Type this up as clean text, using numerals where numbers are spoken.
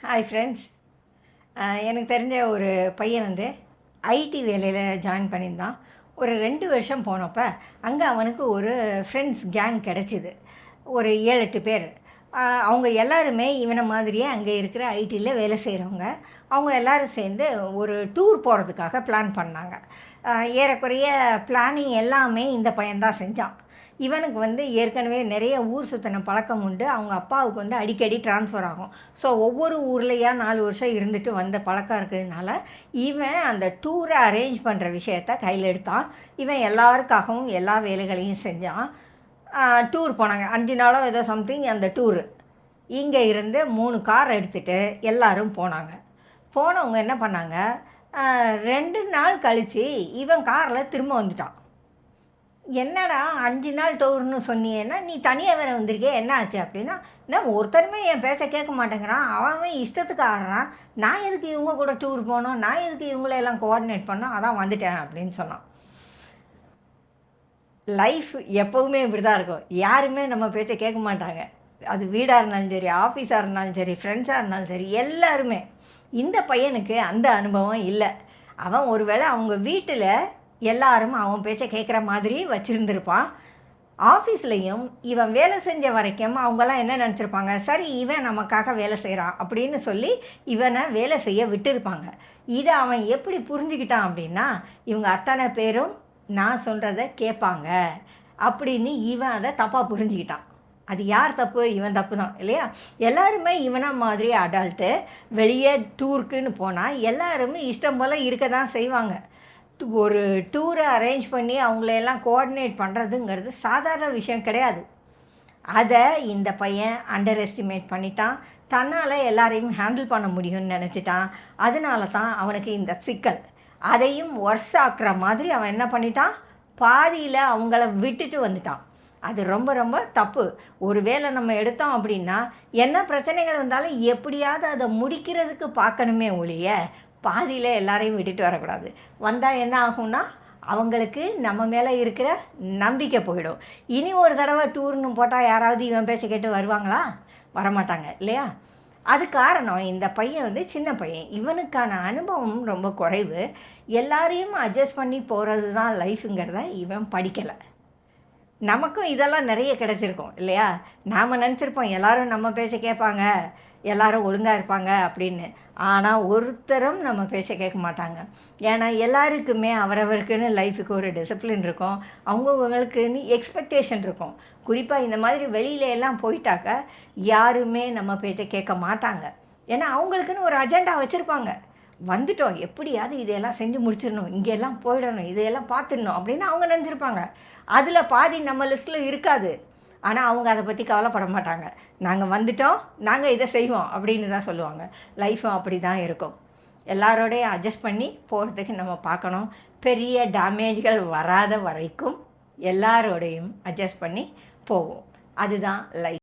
Hi friends. எனக்கு தெரிஞ்ச ஒரு பையன் வந்து ஐடி வேலையில் ஜாயின் பண்ணியிருந்தான். ஒரு 2 வருஷம் போனப்போ அங்கே அவனுக்கு ஒரு ஃப்ரெண்ட்ஸ் கேங் கிடச்சிது. ஒரு 7-8 பேர். அவங்க எல்லாருமே இவனை மாதிரியே அங்கே இருக்கிற ஐடியில் வேலை செய்கிறவங்க. அவங்க எல்லோரும் சேர்ந்து ஒரு டூர் போகிறதுக்காக பிளான் பண்ணாங்க. ஏறக்குறைய பிளானிங் எல்லாமே இந்த பையன்தான் செஞ்சான். இவனுக்கு வந்து ஏற்கனவே நிறைய ஊர் சுற்றின பழக்கம் உண்டு. அவங்க அப்பாவுக்கு வந்து அடிக்கடி ட்ரான்ஸ்ஃபர் ஆகும். ஸோ ஒவ்வொரு ஊர்லேயா 4 வருஷம் இருந்துட்டு வந்த பழக்கம் இருக்கிறதுனால இவன் அந்த டூரை அரேஞ்ச் பண்ணுற விஷயத்த கையில் எடுத்தான். இவன் எல்லாருக்காகவும் எல்லா வேலைகளையும் செஞ்சான். டூர் போனாங்க. 5 நாளோ ஏதோ சம்திங் அந்த டூரு. இங்கே இருந்து 3 கார் எடுத்துகிட்டு எல்லோரும் போனாங்க. போனவங்க என்ன பண்ணாங்க, 2 நாள் கழித்து இவன் காரில் திரும்ப வந்துட்டான். என்னடா 5 நாள் டூர்னு சொன்னியேன்னா, நீ தனியாக வேறு வந்திருக்கே, என்ன ஆச்சு அப்படின்னா, நான் ஒருத்தருமே என் பேச்சை கேட்க மாட்டேங்கிறான், அவன் இஷ்டத்துக்கு ஆடுறான், நான் எதுக்கு இவங்க கூட டூர் போனோம், நான் எதுக்கு இவங்களெல்லாம் கோஆர்டினேட் பண்ணோம், அதான் வந்துட்டேன் அப்படின்னு சொன்னான். லைஃப் எப்போவுமே இப்படி தான் இருக்கும். யாருமே நம்ம பேச்சை கேட்க மாட்டாங்க. அது வீடாக இருந்தாலும் சரி, ஆஃபீஸாக இருந்தாலும் சரி, ஃப்ரெண்ட்ஸாக இருந்தாலும் சரி, எல்லாருமே. இந்த பையனுக்கு அந்த அனுபவம் இல்லை. அவன் ஒருவேளை அவங்க வீட்டில் எல்லாரும் அவன் பேச்சை கேட்குற மாதிரி வச்சுருந்துருப்பான். ஆஃபீஸ்லேயும் இவன் வேலை செஞ்ச வரைக்கும் அவங்கெல்லாம் என்ன நினச்சிருப்பாங்க, சரி இவன் நமக்காக வேலை செய்கிறான் அப்படின்னு சொல்லி இவனை வேலை செய்ய விட்டுருப்பாங்க. இதை அவன் எப்படி புரிஞ்சுக்கிட்டான் அப்படின்னா, இவங்க அத்தனை பேரும் நான் சொல்கிறத கேட்பாங்க அப்படின்னு இவன் அதை தப்பாக புரிஞ்சுக்கிட்டான். அது யார் தப்பு? இவன் தப்பு தான் இல்லையா? எல்லாருமே இவனை மாதிரி அடல்ட்டு வெளியே டூருக்குன்னு போனால் எல்லாருமே இஷ்டம் போல் இருக்க தான் செய்வாங்க. ஒரு டூரை அரேஞ்ச் பண்ணி அவங்களையெல்லாம் கோஆர்டினேட் பண்ணுறதுங்கிறது சாதாரண விஷயம் கிடையாது. அதை இந்த பையன் அண்டர் எஸ்டிமேட் பண்ணிட்டான். தன்னால் எல்லாரையும் ஹேண்டில் பண்ண முடியும்னு நினச்சிட்டான். அதனால தான் அவனுக்கு இந்த சிக்கல். அதையும் ஒர்ஸ் ஆக்குற மாதிரி அவன் என்ன பண்ணிட்டான், பாதியில் அவங்கள விட்டுட்டு வந்துட்டான். அது ரொம்ப ரொம்ப தப்பு. ஒரு வேளை நம்ம எடுத்தோம் அப்படின்னா என்ன பிரச்சனைகள் வந்தாலும் எப்படியாவது அதை முடிக்கிறதுக்கு பார்க்கணுமே ஒழிய பாதியில் எல்லாரையும் விட்டுட்டு வரக்கூடாது. வந்தால் என்ன ஆகும்னா, அவங்களுக்கு நம்ம மேலே இருக்கிற நம்பிக்கை போயிடும். இனி ஒரு தடவை டூர்னு போட்டால் யாராவது இவன் பேச்சை கேட்டு வருவாங்களா? வரமாட்டாங்க இல்லையா? அது காரணம் இந்த பையன் வந்து சின்ன பையன். இவனுக்கான அனுபவம் ரொம்ப குறைவு. எல்லாரையும் அட்ஜஸ்ட் பண்ணி போகிறது தான் லைஃபுங்கிறத இவன் படிக்கலை. நமக்கும் இதெல்லாம் நிறைய கிடச்சிருக்கும் இல்லையா? நாம் நினச்சிருப்போம் எல்லோரும் நம்ம பேச்சை கேட்பாங்க, எல்லோரும் ஒழுங்காக இருப்பாங்க அப்படின்னு. ஆனால் ஒருத்தரும் நம்ம பேச்சை கேட்க மாட்டாங்க. ஏன்னா எல்லாருக்குமே அவரவருக்குன்னு லைஃபுக்கு ஒரு டிசிப்ளின் இருக்கும், அவங்கவுங்களுக்குன்னு எக்ஸ்பெக்டேஷன் இருக்கும். குறிப்பாக இந்த மாதிரி வெளியில எல்லாம் போயிட்டாக்க யாருமே நம்ம பேச்சை கேட்க மாட்டாங்க. ஏன்னா அவங்களுக்குன்னு ஒரு அஜெண்டா வச்சுருப்பாங்க. வந்துட்டோம், எப்படியாவது இதையெல்லாம் செஞ்சு முடிச்சிடணும், இங்கெல்லாம் போயிடணும், இதையெல்லாம் பார்த்துடணும் அப்படின்னு அவங்க நினச்சிருப்பாங்க. அதில் பாதி நம்ம லிஸ்ட்டில் இருக்காது. ஆனால் அவங்க அதை பற்றி கவலைப்பட மாட்டாங்க. நாங்கள் வந்துட்டோம், நாங்கள் இதை செய்வோம் அப்படின்னு தான் சொல்லுவாங்க. லைஃப்பும் அப்படி தான் இருக்கும். எல்லாரோடையும் அட்ஜஸ்ட் பண்ணி போகிறதுக்கு நம்ம பார்க்கணும். பெரிய டேமேஜ்கள் வராத வரைக்கும் எல்லாரோடையும் அட்ஜஸ்ட் பண்ணி போவோம். அதுதான் லைஃப்.